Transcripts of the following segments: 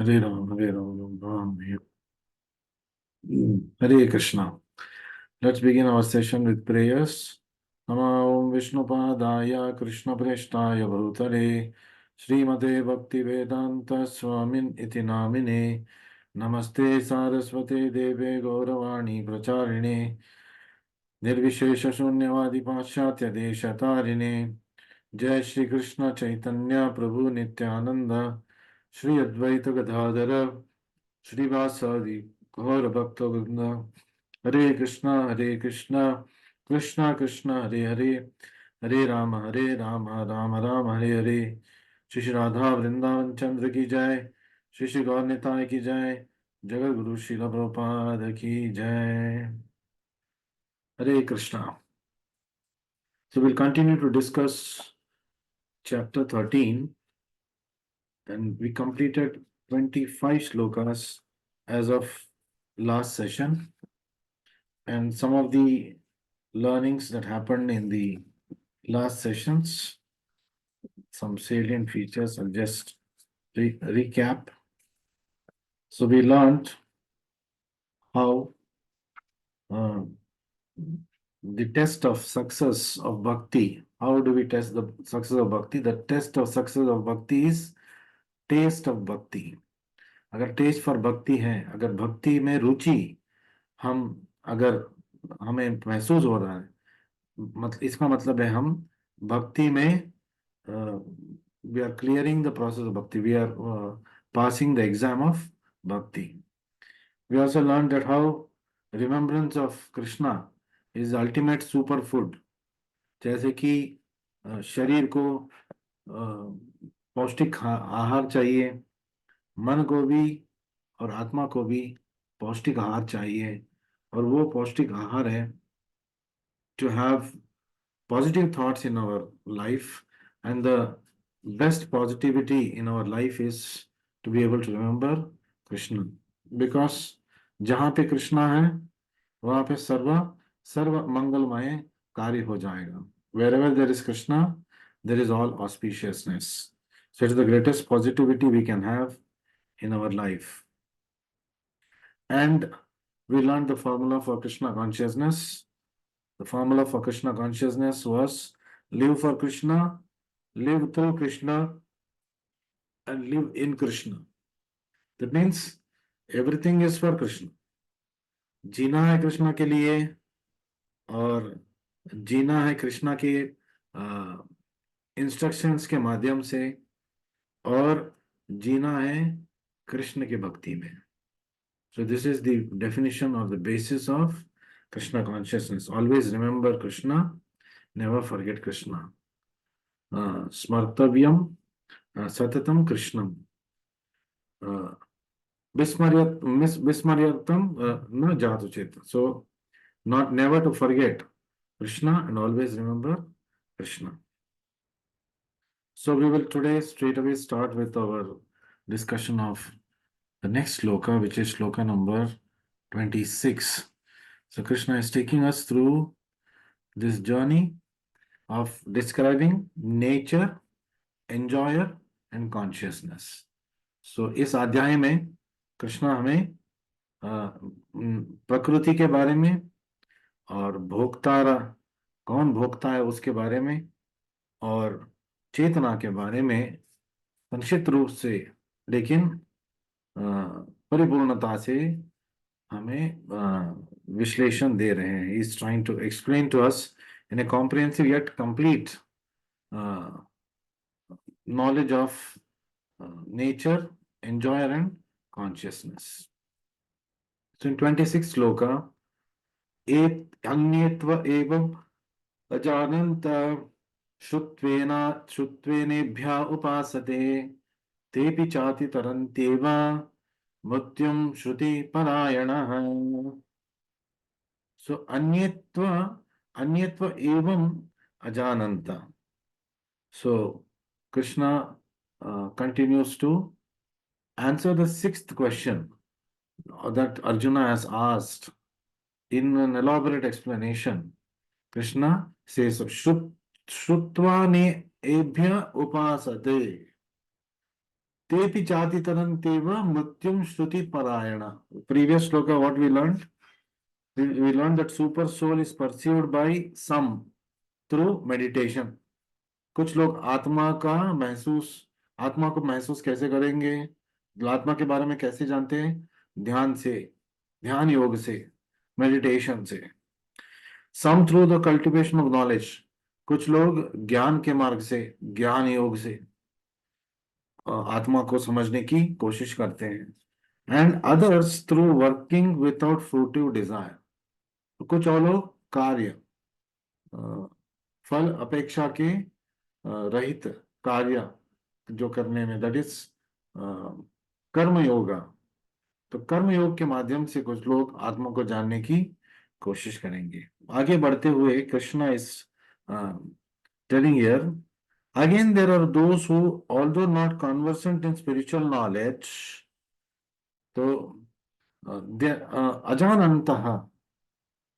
Hare Ram, Hare Ram, Ram Hare. Hare Krishna. Let's begin our session with prayers. Namo Om Vishnupadaya Krishna Preshtaya Bhutale Srimate Bhakti Vedanta Swamin Iti Namine Namaste Saraswate Deve Gauravani Pracharine Nirvishesha Shunyavadi Paschatya Deshatarine Jai Shri Krishna Chaitanya Prabhu Nityananda Shri Advaita Gadadhara Srivasadi Gaura Bhakta Vrinda Hare Krishna Krishna Krishna Hare Hare Hare Rama Rama Rama Hare Hare Shri Shri Radha Vrindavan Chandra ki jai Shri Shri Gaur Nitai ki jai Jagat Guru Srila Prabhupada ki jai Hare Krishna. So we'll continue to discuss chapter 13 and we completed 25 slokas as of last session. And some of the learnings that happened in the last sessions, some salient features, I'll just recap. So we learned how the test of success of bhakti. How do we test the success of bhakti? The test of success of bhakti is taste of bhakti. अगर test for भक्ति है, अगर भक्ति में रुचि हम अगर हमें महसूस हो रहा है, मतलब इसका मतलब है हम भक्ति में we are clearing the process of bhakti, we are passing the exam of bhakti. We also learned that how remembrance of Krishna is the ultimate superfood. जैसे कि शरीर को पौष्टिक आहार चाहिए, मन को भी और आत्मा को भी पौष्टिक आहार चाहिए, और वो पौष्टिक आहार है to have positive thoughts in our life, and the best positivity in our life is to be able to remember Krishna, because जहाँ पे कृष्णा है वहाँ पे सर्व मंगलमय कार्य हो जाएगा. Wherever there is Krishna, there is all auspiciousness. So it is the greatest positivity we can have in our life. And we learned the formula for Krishna consciousness. The formula for Krishna consciousness was live for Krishna, live through Krishna, and live in Krishna. That means everything is for Krishna. जीना है कृष्णा के लिए, और जीना है कृष्णा के instructions के माध्यम से, और जीना है कृष्ण की भक्ति में. So this is the definition or the basis of Krishna consciousness. Always remember Krishna, never forget Krishna. Smartavyam satatam Krishnam. Vismaryatam na jatu cheta. So not never to forget Krishna and always remember Krishna. So we will today straight away start with our discussion of the next sloka, which is sloka number 26. So Krishna is taking us through this journey of describing nature, enjoyer and consciousness. So इस अध्याय में कृष्णा हमें प्रकृति के बारे में और भोक्ता कौन भोक्ता है उसके बारे में और चेतना के बारे में संक्षिप्त रूप से लेकिन परिपूर्णता से हमें विश्लेषण दे रहे हैं. He is trying to explain to us in a comprehensive yet complete knowledge of nature, enjoyer and consciousness. So in 26th sloka, अन्यत्व एवं अजानन्त श्रुत्वेनेभ्य उपासते तेपि चाति तरन्त्येव मृत्युं श्रुति परायणः. So अन्यत्व एवं अजानन्त. So Krishna continues to answer the sixth question that Arjuna has asked in an elaborate explanation. Krishna says, Shrutvani ebhya upasate. तेपि चाति तरन्त्येव मृत्युम श्रुति परायण. Previous shloka, what we learned? We learned that super soul is perceived by some through meditation. कुछ लोग आत्मा को महसूस कैसे करेंगे, आत्मा के बारे में कैसे जानते हैं? ध्यान से, ध्यान योग से, मेडिटेशन से. Some through the cultivation of knowledge, कुछ लोग ज्ञान के मार्ग से, ज्ञान योग से आत्मा को समझने की कोशिश करते हैं. And others through working without fruitive desire, कुछ और लोग कार्य, फल अपेक्षा के रहित कार्य जो करने में, दैट इज कर्म योगा. तो कर्म योग के माध्यम से कुछ लोग आत्मा को जानने की कोशिश करेंगे. आगे बढ़ते हुए Krishna is telling here, again there are those who although not conversant in spiritual knowledge, तो अजानन्तः,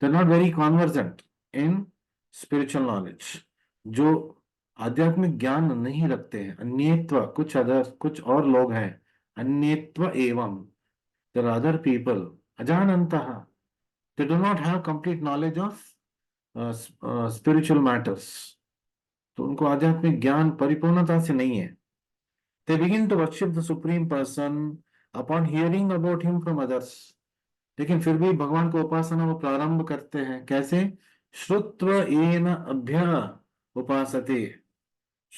they are not very conversant in spiritual knowledge, जो आध्यात्मिक ज्ञान नहीं रखते हैं. अन्यत्व, कुछ और लोग हैं. अन्यत्व एवं, देयर आर अदर पीपल. अजानन्तः, they do not have complete knowledge of spiritual matters. तो उनको आध्यात्मिक ज्ञान परिपूर्णता से नहीं है. They begin to worship the supreme person upon hearing about him from others. लेकिन फिर भी भगवान को उपासना वो प्रारंभ करते हैं. कैसे? श्रुत्व येन अभ्य उपासते,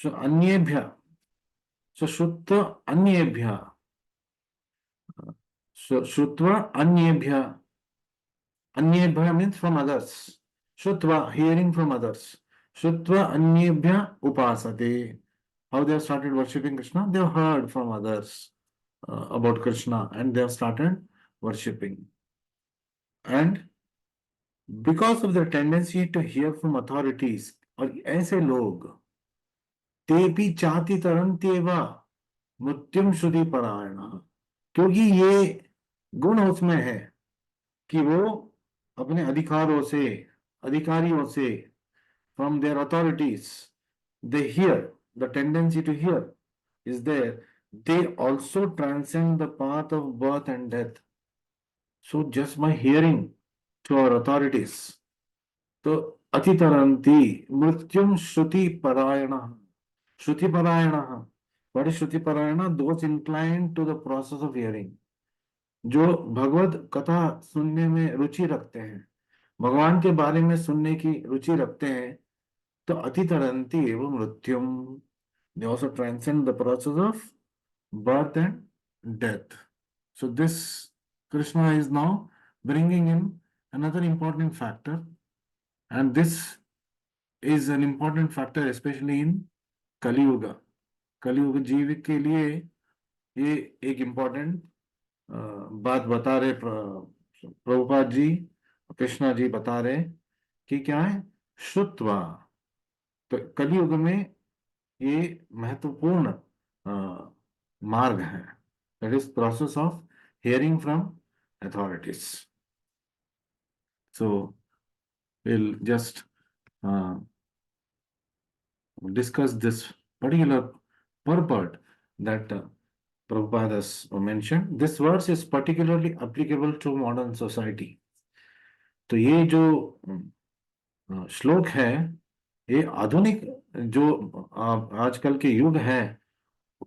अन्येभ्य, श्रुत्व अन्येभ्य, श्रुत्व अन्येभ्य, अन्येभ्य मीन्स फ्रॉम अदर्स. श्रुत्वा, हियरिंग फ्रॉम अदर्स. श्रुत्वा अन्येभ्य उपासते. How they have started worshipping Krishna? They have heard from others about Krishna and they have started worshipping. And because of their tendency to hear from authorities, और ऐसे लोग तेपि चाति तरन्त्येव मृत्युम श्रुति परायण, क्योंकि ये गुण उसमें है कि वो अपने अधिकारियों से, from their authorities, they hear, the tendency to hear is there. They also transcend the path of birth and death. So just by hearing to our authorities, तो अतितरन्ति मृत्युम श्रुति परायण. श्रुति परायण, what is श्रुति परायण? Those inclined to the process of hearing, जो भगवद कथा सुनने में रुचि रखते हैं, भगवान के बारे में सुनने की रुचि रखते हैं. तो अतितरन्ति एवं मृत्युम, they also transcend the process of birth and death. So this Krishna is now bringing in another important factor, and this is an important factor especially in Kali Yuga. Kali Yuga जीव के लिए ये एक important बात बता रहे प्रभुपाद जी, कृष्णा जी बता रहे कि क्या है? श्रुत्वा. तो कलियुग में ये महत्वपूर्ण मार्ग है, that is process of hearing from authorities. So will just discuss this particular purport that Prabhupada has mentioned. This verse is particularly applicable to modern society. तो ये जो श्लोक है, ये आधुनिक जो आजकल के युग है,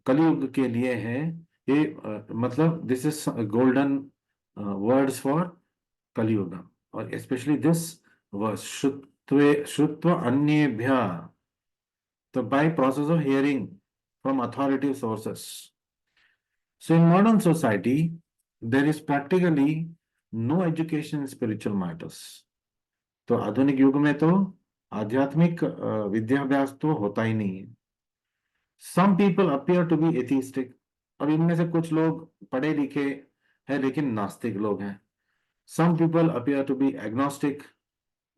कलयुग के लिए है. ये मतलब this is golden words for Kaliyuga, और स्पेशली दिस वर्स श्रुत्व अन्येभ्य, तो by process of hearing from authority sources. So in modern society there is practically no education in spiritual matters. तो आधुनिक युग में तो आध्यात्मिक विद्याभ्यास तो होता ही नहीं है. Some people appear to be atheistic, और इनमें से कुछ लोग पढ़े लिखे हैं लेकिन नास्तिक लोग हैं. Some people appear to be agnostic.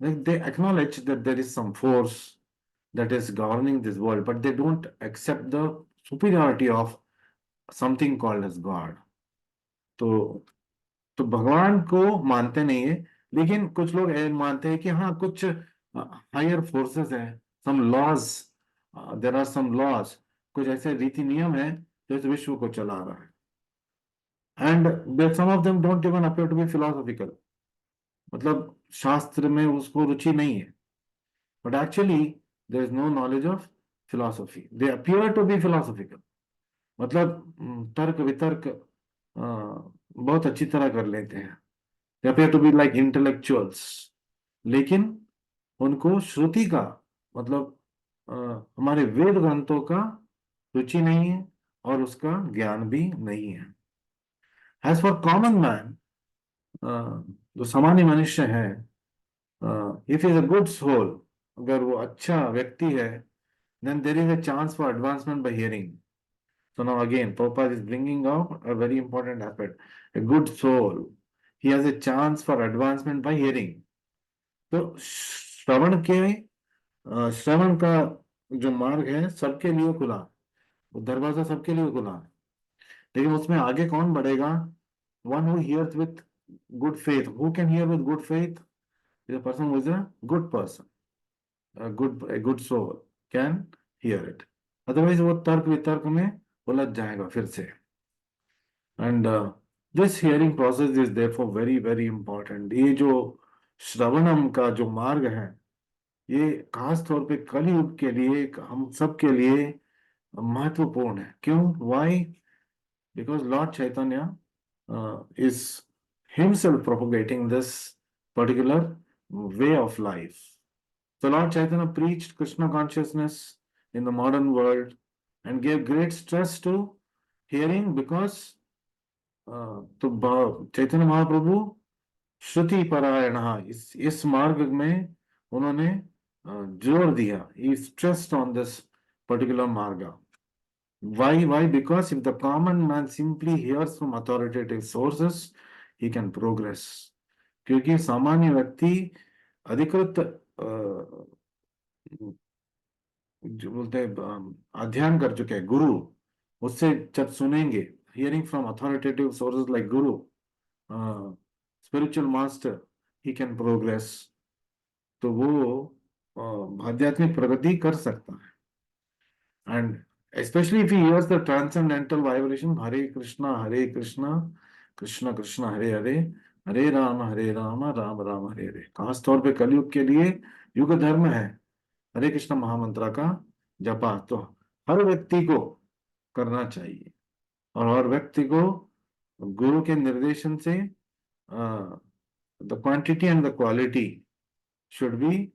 They acknowledge that there is some force that is governing this world, but they don't accept the superiority of something called as God. तो भगवान को मानते नहीं है, लेकिन कुछ लोग मानते हैं कि हाँ कुछ हायर फोर्सेस है, some laws, there are some laws, कुछ ऐसे रीति नियम है जो इस विश्व को चला रहा है। And some of them don't even appear to be philosophical, मतलब शास्त्र में उसको रुचि नहीं है, but actually there is no knowledge of philosophy, they appear to be philosophical, मतलब तर्क वितर्क बहुत अच्छी तरह कर लेते हैं, they appear to be like intellectuals, लेकिन उनको श्रुति का मतलब अ, हमारे वेद ग्रंथों का रुचि नहीं है और उसका ज्ञान भी नहीं है। एज फॉर कॉमन मैन, जो सामान्य मनुष्य है, if is a good soul, अगर वो अच्छा व्यक्ति है, then there is a chance for advancement by hearing. So now again, Prabhupada is bringing out a very important aspect. A good soul, he has a chance for advancement by hearing. तो श्रवण का जो मार्ग है सबके लिए खुला, वो दरवाजा सबके लिए खुला है, लेकिन उसमें आगे कौन बढ़ेगा? One who hears with good faith. Who can hear with good faith? Is a person who is a good person, a good soul can hear it. Otherwise वो तर्क वितर्क में उलझ जाएगा फिर से. And this hearing process is therefore very very important. ये जो श्रवणम का जो मार्ग है, ये खास तौर पे कलयुग के लिए, हम सब के लिए महत्वपूर्ण है. क्यों? Why? Because Lord Chaitanya is himself propagating this particular way of life. So Lord Chaitanya preached Krishna consciousness in the modern world and gave great stress to hearing because तो चैतन्य महाप्रभु श्रुति परायण, इस मार्ग में उन्होंने जोर दिया. He stressed on this particular marga. Why? Why? Because if the common man simply hears from authoritative sources, he can progress. क्योंकि सामान्य व्यक्ति अधिकृत जो बोलते हैं अध्ययन कर चुके हैं गुरु, उससे जब सुनेंगे, hearing from authoritative sources like guru, spiritual master, he can progress. तो वो आध्यात्मिक प्रगति कर सकता है. And especially if he hears the transcendental vibration, Hare Krishna, Krishna Krishna, Hare Hare, Hare Rama, Rama Rama, Hare Hare. खास तौर पे कलयुग के लिए युग धर्म है हरे कृष्ण महामंत्र का जपा. तो हर व्यक्ति को करना चाहिए और हर व्यक्ति को गुरु के निर्देशन से the quantity and the quality should be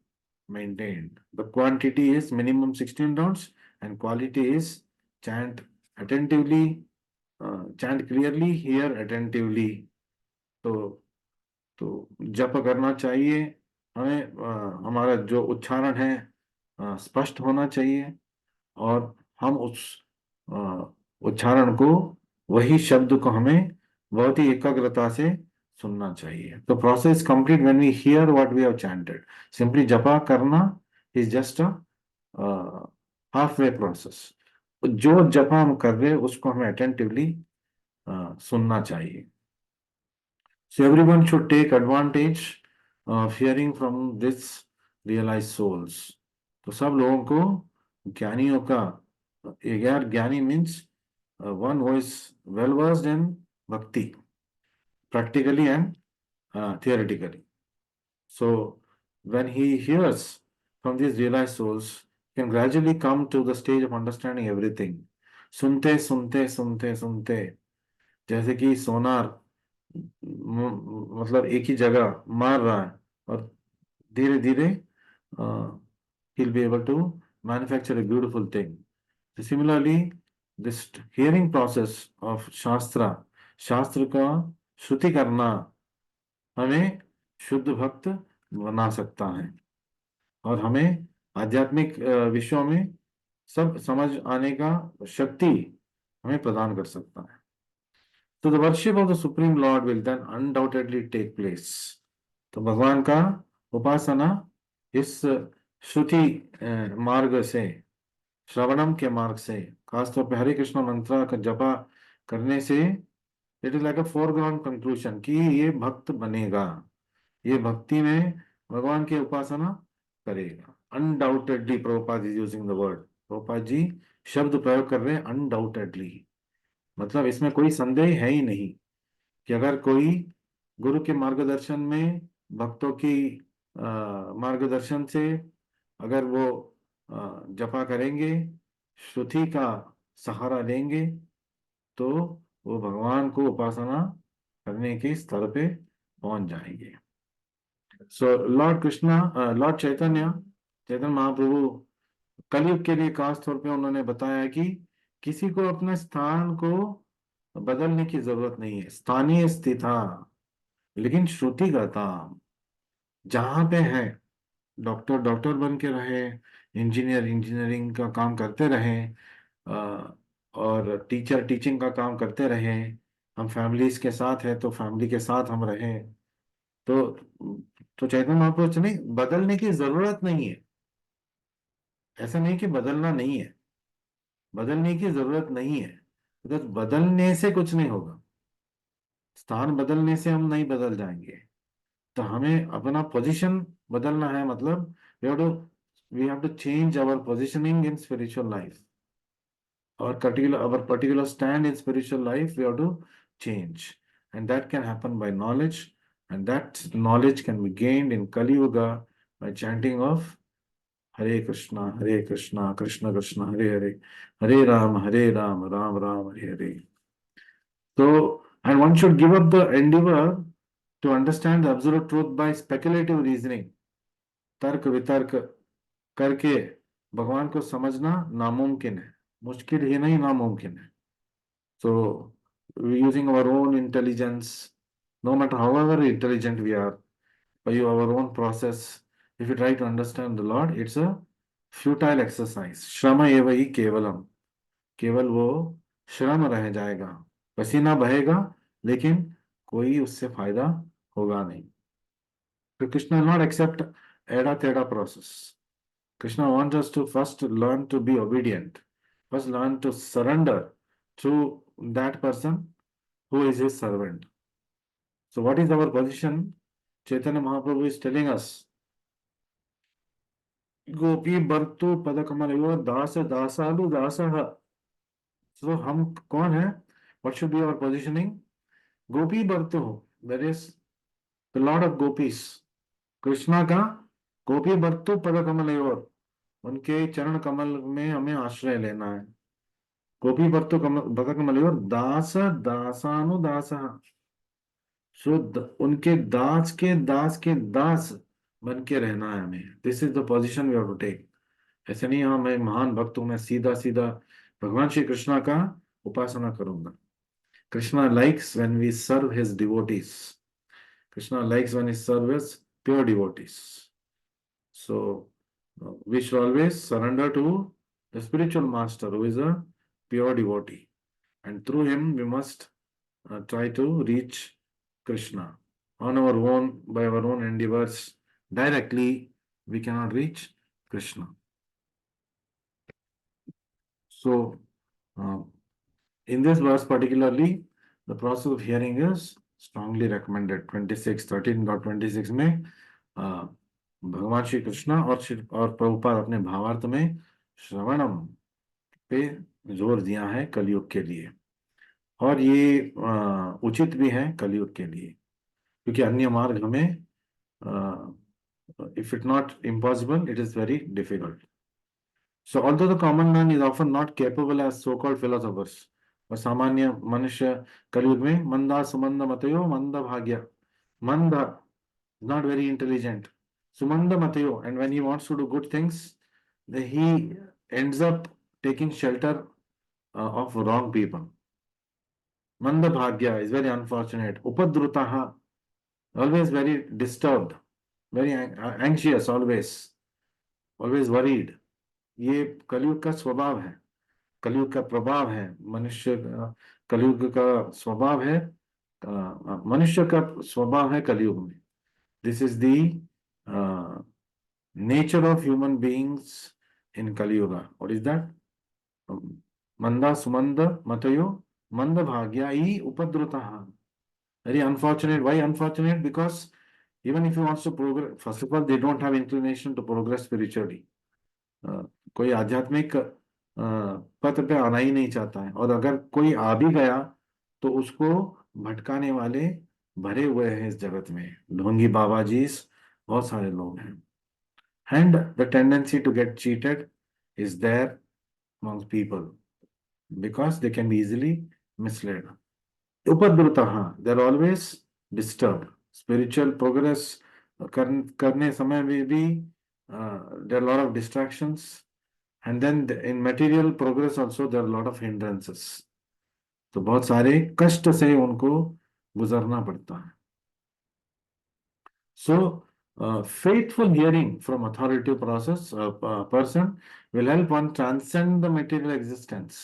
maintained. The quantity is minimum 16 rounds and quality is chant attentively, chant clearly, hear attentively. तो तो जप करना चाहिए हमें, हमारा जो उच्चारण है स्पष्ट होना चाहिए और हम उस उच्चारण को, वही शब्द को हमें बहुत ही एकाग्रता से सुनना चाहिए. तो process complete when we hear what we have chanted. Simply जपा करना is just a half way process. जो जपा हम कर रहे हैं उसको हमें अटेंटिवली सुनना चाहिए. So everyone should take advantage of hearing from this realized souls. तो सब लोगों को ज्ञानियों का, यार ज्ञानी means one who is well versed in bhakti, practically and theoretically. So when he hears from these realized souls, he can gradually come to the stage of understanding everything. सुनते सुनते सुनते सुनते, जैसे कि सोनार मतलब एक ही जगह मार रहा है और धीरे धीरे he'll be able to manufacture a beautiful thing. So similarly, this hearing process of शास्त्र, शास्त्र का श्रुति करना हमें शुद्ध भक्त बना सकता है और हमें आध्यात्मिक विषयों में सब समझ आने का शक्ति हमें प्रदान कर सकता है. So the worship of the Supreme Lord will then undoubtedly take place. तो भगवान का उपासना इस श्रुति मार्ग से, श्रवणम के मार्ग से, खासतौर पे हरे कृष्ण मंत्र का जपा करने से, it is like a foreground conclusion कि ये भक्त बनेगा, ये भक्ति में भगवान की उपासना करेगा. Undoubtedly, Prabhupada is using the word, Prabhupada ji शब्द प्रयोग कर रहे हैं अनडाउटेडली. मतलब इसमें कोई संदेह है ही नहीं कि अगर कोई गुरु के मार्गदर्शन में, भक्तों की मार्गदर्शन से अगर वो जपा करेंगे, श्रुति का सहारा लेंगे, तो वो भगवान को उपासना करने के स्तर पे पहुंच जाएंगे। सो लॉर्ड कृष्णा, लॉर्ड चैतन्य, चैतन्य महाप्रभु कलयुग के लिए खास तौर पे उन्होंने बताया कि किसी को अपने स्थान को बदलने की जरूरत नहीं है, स्थानीय स्थिता, लेकिन श्रुति का काम जहां पे है, डॉक्टर डॉक्टर बन के रहे, इंजीनियर इंजीनियरिंग का काम करते रहे, और टीचर टीचिंग का काम करते रहे, हम फैमिलीज के साथ है तो फैमिली के साथ हम रहे, तो चैतन्य महापुरुष नहीं, बदलने की जरूरत नहीं है। ऐसा नहीं कि बदलना नहीं है, बदलने की जरूरत नहीं है, बिकॉज बदलने से कुछ नहीं होगा, स्थान बदलने से हम नहीं बदल जाएंगे। तो हमें अपना पोजीशन बदलना है, मतलब we have to change our positioning in spiritual life, our particular stand in spiritual life we have to change, and that can happen by knowledge, and that knowledge can be gained in Kali Yuga by chanting of Hare Krishna, Krishna Krishna, Hare Hare, Hare Ram, Ram Ram, Hare Hare. So, and one should give up the endeavor to understand the absolute truth by speculative reasoning, तर्क वितर्क करके भगवान को समझना नामुमकिन है, मुश्किल ही नहीं, नामुमकिन है। So, using our own intelligence, no matter however intelligent we are, by our own process, if you try to understand the Lord, it's a futile exercise. श्रम एव ही केवलम, केवल वो श्रम रह जाएगा, पसीना बहेगा, लेकिन कोई उससे फायदा होगा नहीं। So Krishna will not accept एड़ा टेढ़ा process. Krishna wants us to first learn to be obedient, first learn to surrender to that person who is his servant. So what is our position? Chaitanya Mahaprabhu is telling us, गोपी बर्तु पद कमल दास Dasanglu दासः. So हम कौन है? What should be our positioning? Gopi बर्तु, that is the Lord of Gopis. Krishna का गोपी बर्तु पद कमल, उनके चरण कमल में हमें आश्रय लेना है। गोपी बर्तु पद कमल दास दासानु दासः, शुद्ध उनके दास के दास बन के रहना है हमें। This is the position we have to take. ऐसे नहीं हाँ मैं महान भक्त हूं, मैं सीधा सीधा भगवान श्री कृष्णा का उपासना करूंगा। Krishna likes when we serve his devotees, Krishna likes when we serve his pure devotees. So we should always surrender to the spiritual master who is a pure devotee, and through him we must try to reach Krishna. On our own, by our own endeavors, directly we cannot reach Krishna. So, uh, in this verse particularly, the process of hearing is strongly recommended. 26, 13.26 में भगवान श्री कृष्ण और प्रभुपाद अपने भावार्थ में श्रवणम पे जोर दिया है कलयुग के लिए, और ये उचित भी है कलयुग के लिए, क्योंकि अन्य मार्ग हमें if it's not impossible, it is very difficult. So although the common man is often not capable as so-called philosophers, और सामान्य मनुष्य कलयुग में मंदा सुमंद मतयो मंद भाग्य, manda not very intelligent, sumanda matayo, and when he wants to do good things, he ends up taking shelter of wrong people. Manda bhagya is very unfortunate. Upadrutaha, always very disturbed, very anxious, always worried. ये कलयुग का स्वभाव है, कलयुग का प्रभाव है। मनुष्य कलयुग का स्वभाव है, मनुष्य का स्वभाव है कलयुग में। This is the nature of human beings in Kaliyuga. What is that? मंदा सुमंद मतयो मंद भाग्या ही उपद्रुतः। Very unfortunate. Why unfortunate? Because even if he wants to progress, first of all, they don't have inclination to progress spiritually. कोई आध्यात्मिक पथ पे आना ही नहीं चाहता है, और अगर कोई आ भी गया तो उसको भटकाने वाले भरे हुए हैं इस जगत में, ढोंगी बाबाजीज बहुत सारे लोग हैं। And the tendency to get cheated is there amongst people because they can be easily misled. उपद्रुतः, they are always disturbed. Spiritual progress करने समय में भी there are a lot of distractions, and then in material progress also there are a lot of hindrances. तो बहुत सारे कष्ट से उनको गुजरना पड़ता है. So faithful hearing from authoritative process person will help one transcend the material existence.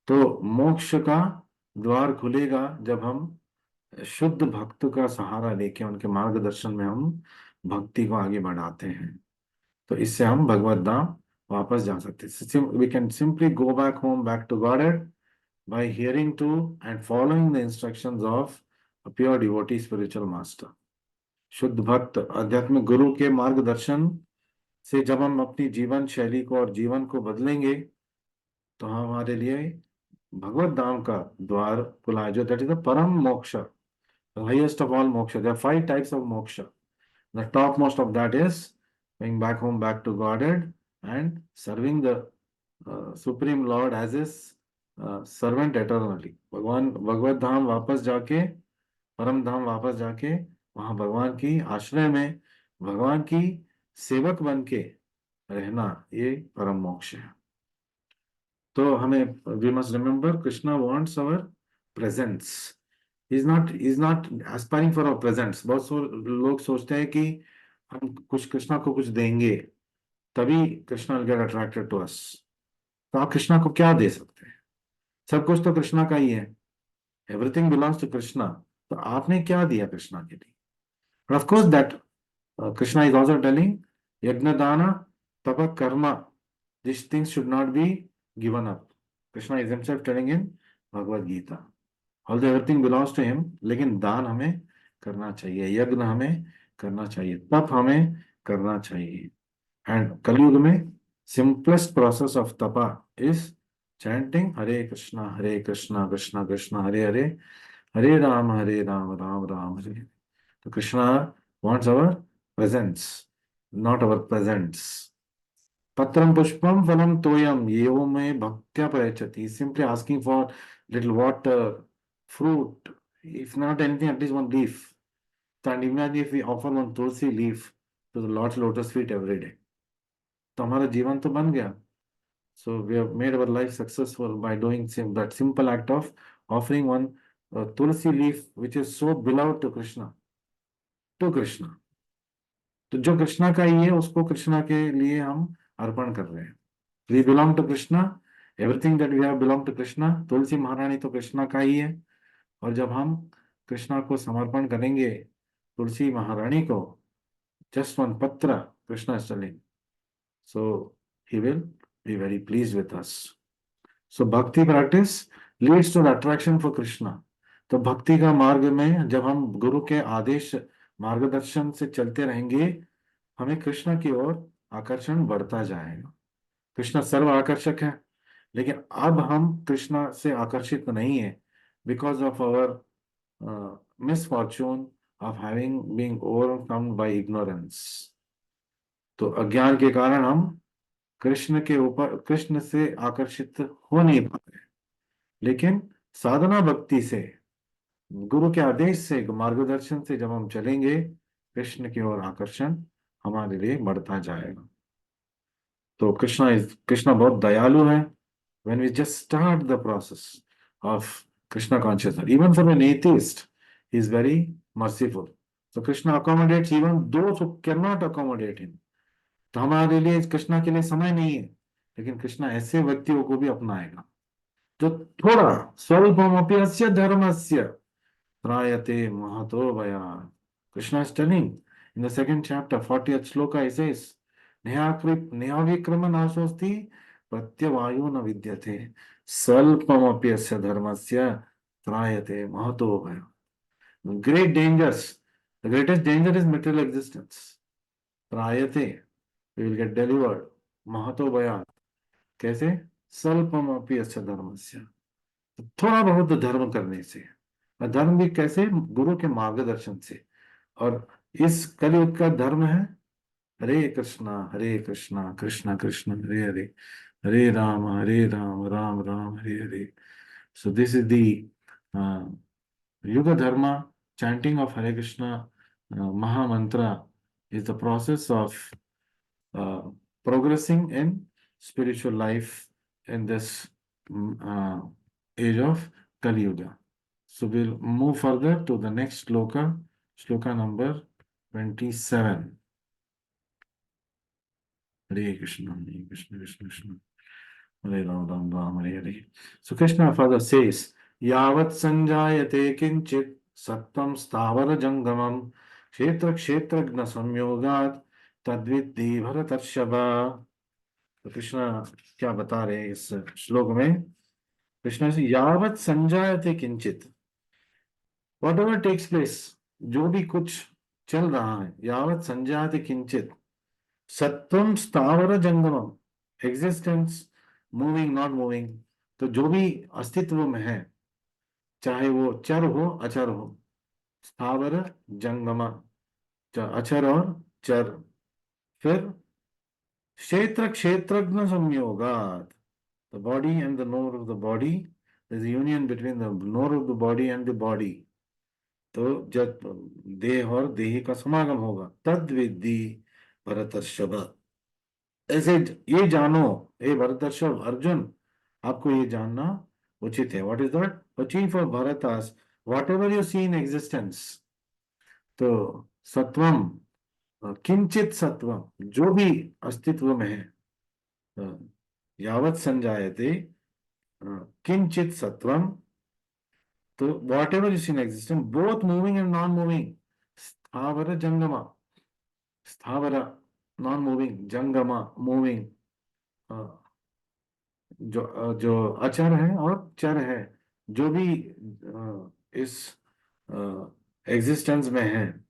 तो मोक्ष का द्वार खुलेगा जब हम शुद्ध भक्त का सहारा लेके उनके मार्गदर्शन में हम भक्ति को आगे बढ़ाते हैं, तो इससे हम भगवत धाम वापस जा सकते हैं. We can simply go back home, back to God by hearing to and following the instructions of a pure devotee spiritual master. शुद्ध भक्त आध्यात्मिक गुरु के मार्गदर्शन से जब हम अपनी जीवन शैली को और जीवन को बदलेंगे तो हमारे लिए भगवत धाम का द्वार खुला है, जो दैट इज द परम मोक्ष, the highest of all moksha. There are five types of moksha. The topmost of that is going back home, back to Godhead, and serving the Supreme Lord as his servant eternally. भगवान भगवत धाम वापस जाके, परम धाम वापस जाके वहां भगवान की आश्रय में भगवान की सेवक बन के रहना, ये परम मोक्ष है. तो हमें we must remember Krishna wants our presence. He's not aspiring for our presents. बहुत लोग सोचते हैं कि हम कुछ कृष्णा को कुछ देंगे तभी Krishna will get attracted to us. तो आप कृष्णा को क्या दे सकते हैं? सब कुछ तो कृष्णा का ही है. Everything belongs to Krishna. तो आपने क्या दिया कृष्णा के लिए? But of course that Krishna is also telling yajna dana tapa karma, these things should not be given up. Krishna is himself telling in Bhagavad Gita. Although everything belongs to him, लेकिन दान हमें करना चाहिए, यज्ञ हमें करना चाहिए, तप हमें करना चाहिए. एंड कलयुग में सिंपलेस्ट प्रोसेस ऑफ तपा इज चैंटिंग हरे कृष्णा कृष्णा कृष्णा हरे हरे, हरे राम राम राम हरे. तो Krishna wants our presence, not our presents. पत्रम पुष्पम फलम तोयम यो में भक्त्या प्रयच्छति. Simply asking for little water, fruit, if not anything, at least one leaf. And imagine if we offer one tulsi leaf to the Lord's lotus feet every day, तो हमारा जीवन तो बन गया. So we have made our life successful by doing that simple act of offering one tulsi leaf, which is so beloved to Krishna. To Krishna. तो जो कृष्णा का ही है उसको कृष्णा के लिए हम अर्पण कर रहे हैं. We belong to Krishna. Everything that we have belong to Krishna. तुलसी महारानी तो कृष्णा का ही है, और जब हम कृष्णा को समर्पण करेंगे तुलसी महारानी को, जस्ट वन पत्र Krishna is telling, so he will be very please with us. So bhakti practice leads to the attraction for Krishna. तो भक्ति का मार्ग में जब हम गुरु के आदेश मार्गदर्शन से चलते रहेंगे, हमें कृष्ण की ओर आकर्षण बढ़ता जाएगा. कृष्ण सर्व आकर्षक है, लेकिन अब हम कृष्ण से आकर्षित नहीं है because of our misfortune of having being overcome by ignorance. तो अज्ञान के कारण हम कृष्ण के ऊपर कृष्ण से आकर्षित हो नहीं पाते. लेकिन साधना भक्ति से, गुरु के आदेश से, मार्गदर्शन से जब हम चलेंगे, कृष्ण की ओर आकर्षण हमारे लिए बढ़ता जाएगा. तो कृष्णा बहुत दयालु है. When we just start the process of Krishna consciousness, even for an atheist, he is very merciful. So Krishna accommodates even those who cannot accommodate him. तो हमारे लिए कृष्णा के लिए समय नहीं है, लेकिन कृष्णा ऐसे व्यक्तियों को भी अपनाएगा जो थोड़ा स्वल्पमपि अस्य धर्मस्य त्रायते महतो भयात्. Krishna is telling in the second chapter, 40th shloka, he says, नेहाविक्रम नाशोस्ति प्रत्यवायो न विद्यते स्वल्पमपि अस्य धर्मस्य त्रायते महतो भयात्. Great dangers, the greatest danger is material existence. त्रायते, we will get delivered. Mahato भयात्, कैसे? स्वल्पमपि अच्छा धर्मस्य, थोड़ा बहुत धर्म करने से, और धर्म भी कैसे, गुरु के मार्गदर्शन से। और इस कलयुग का धर्म है Hare Krishna Krishna Krishna Hare Hare, Hare Rama Rama Rama Hare Hare. So this is the Yuga Dharma, chanting of Hare Krishna Maha Mantra is the process of uh, progressing in spiritual life in this age of Kali Yuga. So we'll move further to the next shloka, shloka number 27. Hare Krishna, Hare Krishna, Krishna Krishna, Hare Ram, Ram Ram, Hare Hare. So Krishna Father says, Yavat Sanjayate Kinchit Sattam Sthavara Jangamam Kshetra Kshetragna Samyogat Tadviddhi Bharatarshava. तो कृष्णा क्या बता रहे हैं इस श्लोक में? कृष्णा से यावत संजायते किंचित, वॉट एवर टेक्स प्लेस, जो भी कुछ चल रहा है, यावत संजायते किंचित सत्वम स्थावर जंगमम, एग्जिस्टेंस, मूविंग नॉट मूविंग, तो जो भी अस्तित्व में है, चाहे वो चर हो अचर हो, स्थावर जंगम, अचर और चर। फिर क्षेत्र क्षेत्रज्ञ संयोगात, the body and the knower of the body, there's a union between the nore of the body and the body, तो जब देह और देही का समागम होगा, तद विद्धि भरतर्षभ, ऐसे ये जानो हे भरतर्षभ अर्जुन, आपको ये जानना उचित है। What is that? Achieve for Bharatas whatever you see in existence, तो सत्वम, किंचित सत्वम, जो भी अस्तित्व में है, यावत संजायते किंचित सत्वम, तो whatever you see in existence both moving and non moving, स्थावर जंगमा, स्थावर नॉन मूविंग, जंगमा मूविंग, जो अचर है और चर है, जो भी इस एग्जिस्टेंस में है,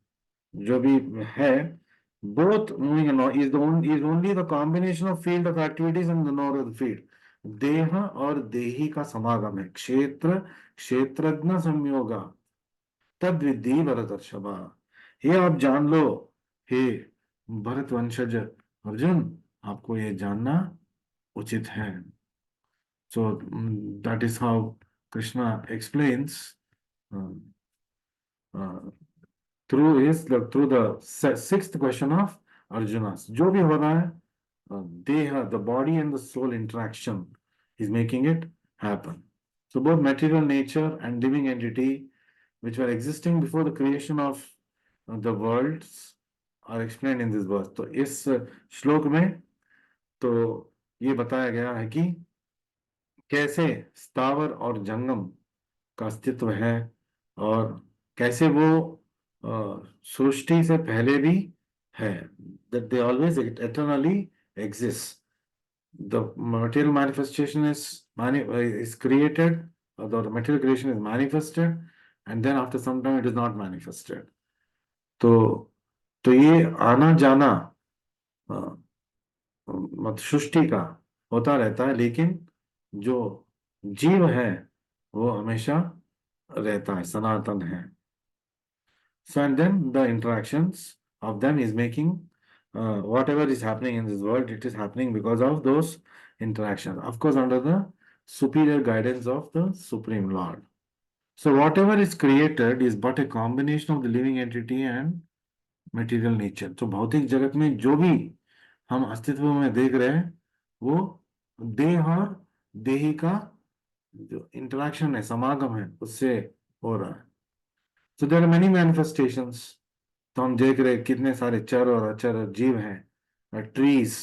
जो भी है, both moving and not is only the combination of field of activities and the node of the field, देह और देही का समागम है, क्षेत्र क्षेत्रज्ञ संयोगा, तद विद्धि भरतर्षभा, ये आप जान लो हे भरत वंशज अर्जुन, आपको ये जानना उचित है। So that is how Krishna explains uh, uh, through the sixth question of Arjuna's. जो भी हो रहा है, देह, the body and the soul interaction is making it happen. So both material nature and living entity, which were existing before the creation of the worlds, are explained in this verse. तो इस श्लोक में तो ये बताया गया है कि कैसे स्थावर और जंगम का अस्तित्व है, और कैसे वो सृष्टि से पहले भी है, that they always eternally exist. The material manifestation is created, or the material creation is manifested, and then after some time it is not manifested. तो ये आना जाना मत सृष्टि का होता रहता है, लेकिन जो जीव है वो हमेशा रहता है, सनातन है। So and then the interactions of them is making whatever is happening in this world, it is happening because of those interactions, of course under the superior guidance of the Supreme Lord. So whatever is created is but a combination of the living entity and material nature. तो भौतिक जगत में जो भी हम अस्तित्व में देख रहे हैं, वो देह और देही का जो इंटरेक्शन है, समागम है, उससे हो रहा है। So there are many manifestations. तो हम देख रहे कितने सारे चर और अचर जीव हैं, ट्रीज,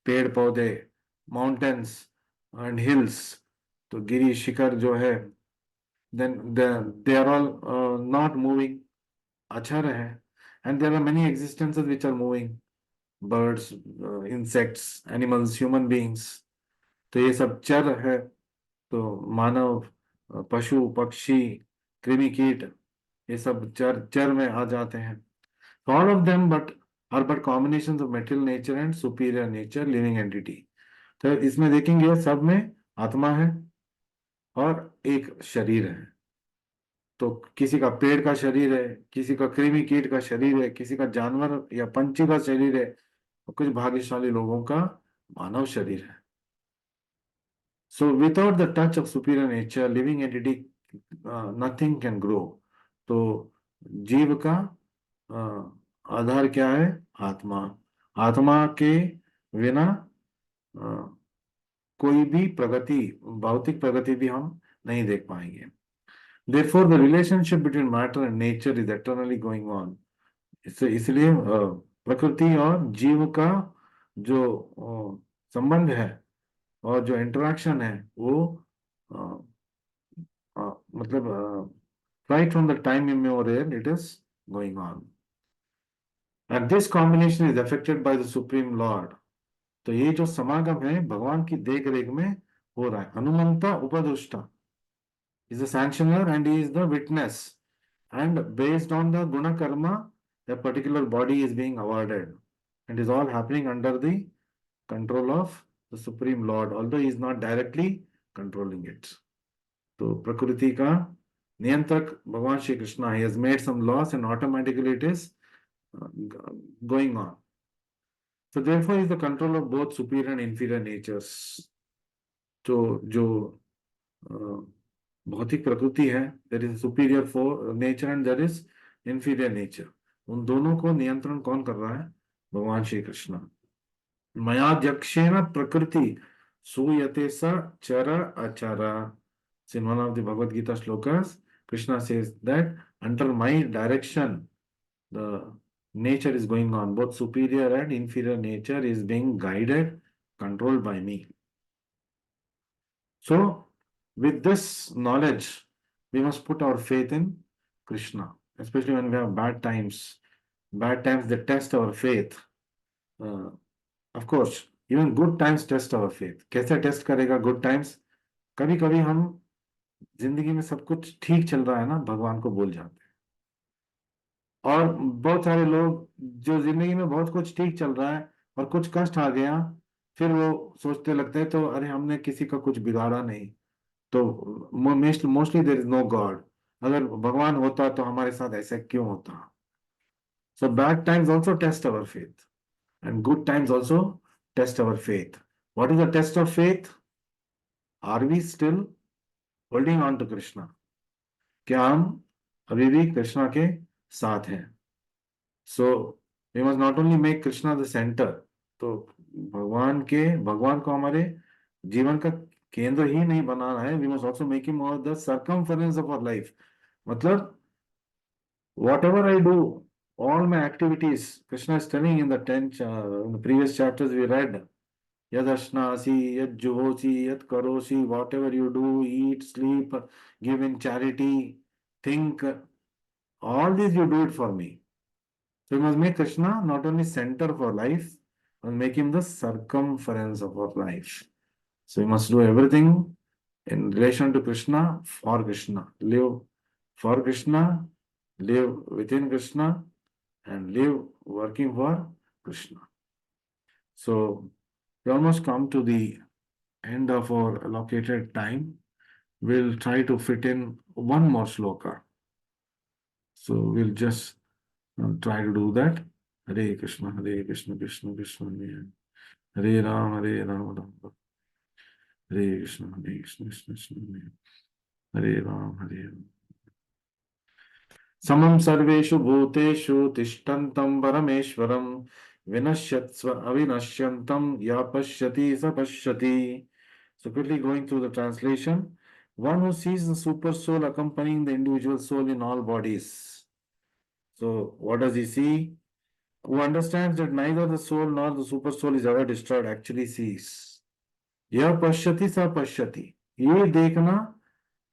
पेड़ पौधे, माउंटेन्स एंड हिल्स, तो गिरी शिखर जो है, then they are all not moving, अचर है, and there are many existences which are moving, birds, insects, animals, human beings, तो ये सब चर है। तो मानव, पशु पक्षी, कृमि कीट, ये सब चर चर में आ जाते हैं। All of them are but combinations of material nature and superior nature living entity. तो इसमें देखेंगे सब में आत्मा है और एक शरीर है। तो किसी का पेड़ का शरीर है, किसी का कृमि कीट का शरीर है, किसी का जानवर या पंछी का शरीर है, और कुछ भाग्यशाली लोगों का मानव शरीर है। So without the touch of superior nature living entity nothing can grow. तो जीव का आधार क्या है? आत्मा। आत्मा के बिना कोई भी प्रगति, भौतिक प्रगति भी हम नहीं देख पाएंगे। Therefore, the relationship between matter and nature is eternally going on. इसलिए प्रकृति और जीव का जो संबंध है और जो इंटरेक्शन है वो अ, मतलब right from the time immemorial it is going on. And this combination is affected by the Supreme Lord. तो ये जो समागम है भगवान की देख रेख में हो रहा है। Hanumanta उपदुष्टा is the sanctioner and he is the witness. And based on the guna karma, a particular body is being awarded. And is all happening under the control of the Supreme Lord, although he is not directly controlling it. तो प्रकृति का नियंत्रक भगवान Shri Krishna, he has made some laws and automatically it is going on. So therefore is the control of both superior and inferior natures. तो जो भौतिक प्रकृति है, there is superior for nature and there is inferior nature. उन दोनों को नियंत्रण कौन कर रहा है? भगवान श्री कृष्ण। मयाध्यक्षेण प्रकृति सूयते स चर अचर। In one of the Bhagavad Gita shlokas, Krishna says that under my direction, the nature is going on. Both superior and inferior nature is being guided, controlled by me. So, with this knowledge, we must put our faith in Krishna, especially when we have bad times. Bad times they test our faith. Uh, of course, even good times test our faith. कैसे test करेगा good times? कभी कभी हम जिंदगी में सब कुछ ठीक चल रहा है ना, भगवान को भूल जाते हैं। और बहुत सारे लोग जो जिंदगी में बहुत कुछ ठीक चल रहा है और कुछ कष्ट आ गया, फिर वो सोचते लगते हैं तो अरे हमने किसी का कुछ बिगाड़ा नहीं, तो mostly there is no God. अगर भगवान होता तो हमारे साथ ऐसा क्यों होता? So bad times also test our faith and good times also test our faith. What is the test of faith? Are we still holding on to Krishna? क्या हम अभी भी कृष्णा के साथ हैं? So we must not only make Krishna the centre. तो भगवान को हमारे जीवन का केंद्र ही नहीं बनाना है। We must also make him the circumference of our life. मतलब whatever I do, all my activities, Krishna is telling in the in the previous chapters we read, yad ashnasi, yad juhosi, yad karosi, whatever you do, eat, sleep, give in charity, think, all this you do it for me. So we must make Krishna not only center for life, but make him the circumference of our life. So we must do everything in relation to Krishna, for Krishna. Live for Krishna, live within Krishna, and live working for Krishna. So we almost come to the end of our allocated time. We'll try to fit in one more sloka. So we'll just try to do that. Hare Krishna, Krishna Krishna, Hare Ram, Ram Ram. Hare Krishna, Krishna Krishna, Hare Ram, Hare Ram. समम सर्वेषु भूतेषु तिष्ठन्तं परमेश्वरं विनश्यत्स्व अविनश्यन्तं या पश्यति स पश्यति. So quickly going through the translation. One who sees the super soul accompanying the individual soul in all bodies. So what does he see? Who understands that neither the soul nor the super soul is ever destroyed actually sees. यह पश्यति स पश्यति. ये देखना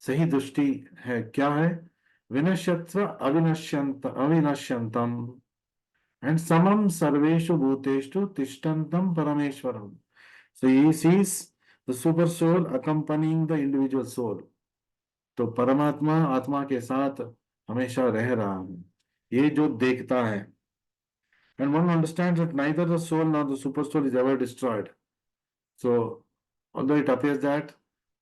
सही दृष्टि है। क्या है? विनश्यत्व अविनश्यंतम and samam sarveshu bhuteshu tishtantam parameshwaram. So he sees the super soul accompanying the individual soul. तो परमात्मा आत्मा के साथ हमेशा रह रहा है, ये जो देखता है। And one understands that neither the soul nor the super soul is ever destroyed. So although it appears that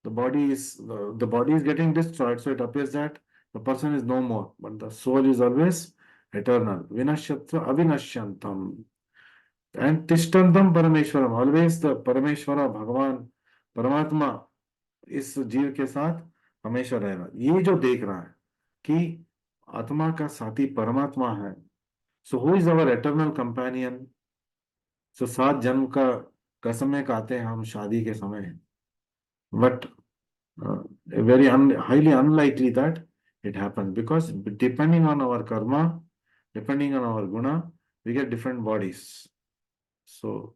the body is getting destroyed, so it appears that the person is no more, but the soul is always eternal. Vinashyatva avinashyantam. And Tishtantam Parameshwaram, always the Parameshwara, Bhagwan, परमात्मा इस जीव के साथ हमेशा रहेगा। ये जो देख रहा है कि आत्मा का साथी परमात्मा है, so who is our eternal companion. So 7 जन्म का कसम में खाते हैं हम शादी के समय, but very highly unlikely that it happens, because depending on our karma, depending on our guna, we get different bodies. So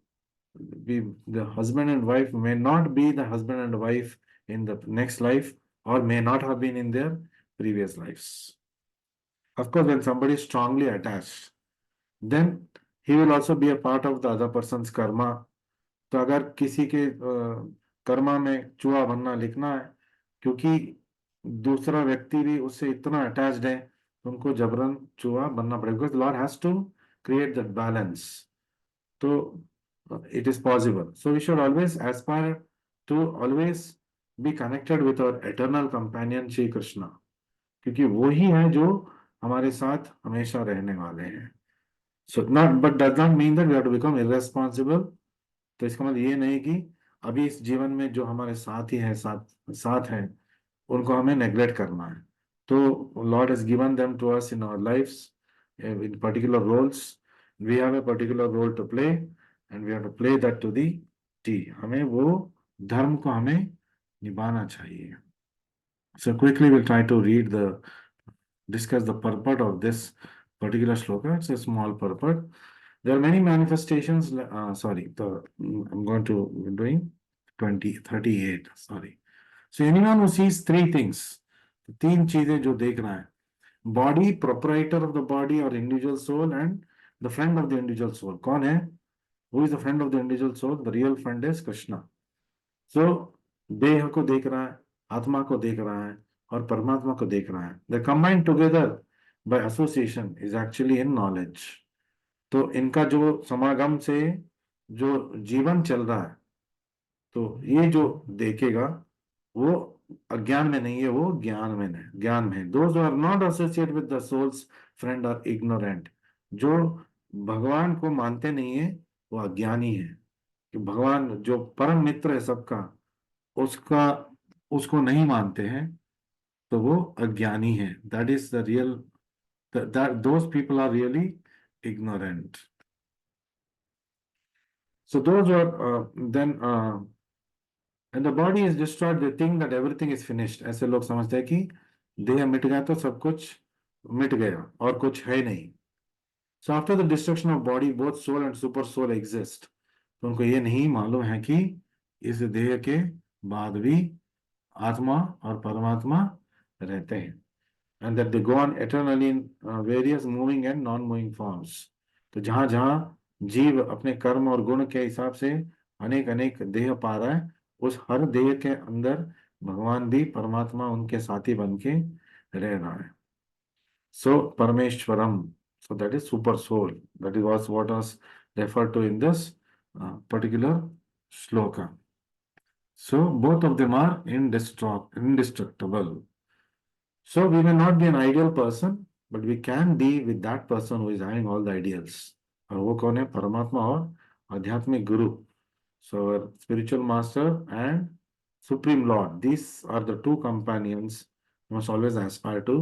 the husband and wife may not be the husband and wife in the next life, or may not have been in their previous lives. Of course, when somebody is strongly attached, then he will also be a part of the other person's karma. तो अगर किसी के कर्मा में चूहा बनना लिखना है, क्योंकि दूसरा व्यक्ति भी उससे इतना अटैच्ड है, उनको जबरन चूहा बनना पड़ेगा, because Lord has to create that balance. तो it is possible. So we should always aspire to always be connected with our eternal companion Shri Krishna, क्योंकि वो ही है जो हमारे साथ हमेशा रहने वाले हैं। So not, but does not mean that we have to become irresponsible. तो इसका मतलब ये नहीं कि अभी इस जीवन में जो हमारे साथ ही है, साथ हैं, उनको हमें नेग्लेक्ट करना है। तो Lord has given them to us in our lives in particular roles. We have a particular role to play, and we have to play that to the T. हमें वो धर्म को हमें निभाना चाहिए। So quickly we'll try to discuss the purport of this particular shloka. It's a small purport. There are many manifestations. I'm going to doing 38. Sorry. So anyone who sees 3 things, 3 चीजें जो देख रहा है, body, proprietor of the body or individual soul, and the friend of the individual soul. कौन है? Who is the friend of the individual soul? The real friend is Krishna. So देह को देख रहा है, आत्मा को देख रहा है, और परमात्मा को देख रहा है. The combined together by association is actually in knowledge. तो इनका जो समागम से जो जीवन चल रहा है, तो ये जो देखेगा वो अज्ञान में नहीं है, वो ज्ञान में है, ज्ञान में. Those who are not associated with the soul's friend are ignorant. जो भगवान को मानते नहीं है वो अज्ञानी है. कि भगवान जो परम मित्र है सबका, उसको नहीं मानते हैं, तो वो अज्ञानी है. That is the real, those people are really ignorant. So those are when the body is destroyed, they think that everything is finished. ऐसे लोग समझते हैं कि देह मिट गया तो सब कुछ मिट गया और कुछ है नहीं. So after the destruction of body, both soul and super soul exist. तो उनको ये नहीं मालूम है कि इस देह के बाद भी आत्मा और परमात्मा रहते हैं. And that they go on eternally in various moving and non-moving forms. तो जहां जहां जीव अपने कर्म और गुण के हिसाब से अनेक अनेक देह पा रहा है, उस हर देह के अंदर भगवान भी, परमात्मा उनके साथी बन के रह रहा है. So Parameshwaram, so that is super soul. That is what was referred to in this particular shloka. So both of them are indestructible. So we may not be an ideal person, but we can be with that person who is having all the ideals. और वो कौन है? परमात्मा और आध्यात्मिक गुरु. So our spiritual master and supreme lord, these are the 2 companions we must always aspire to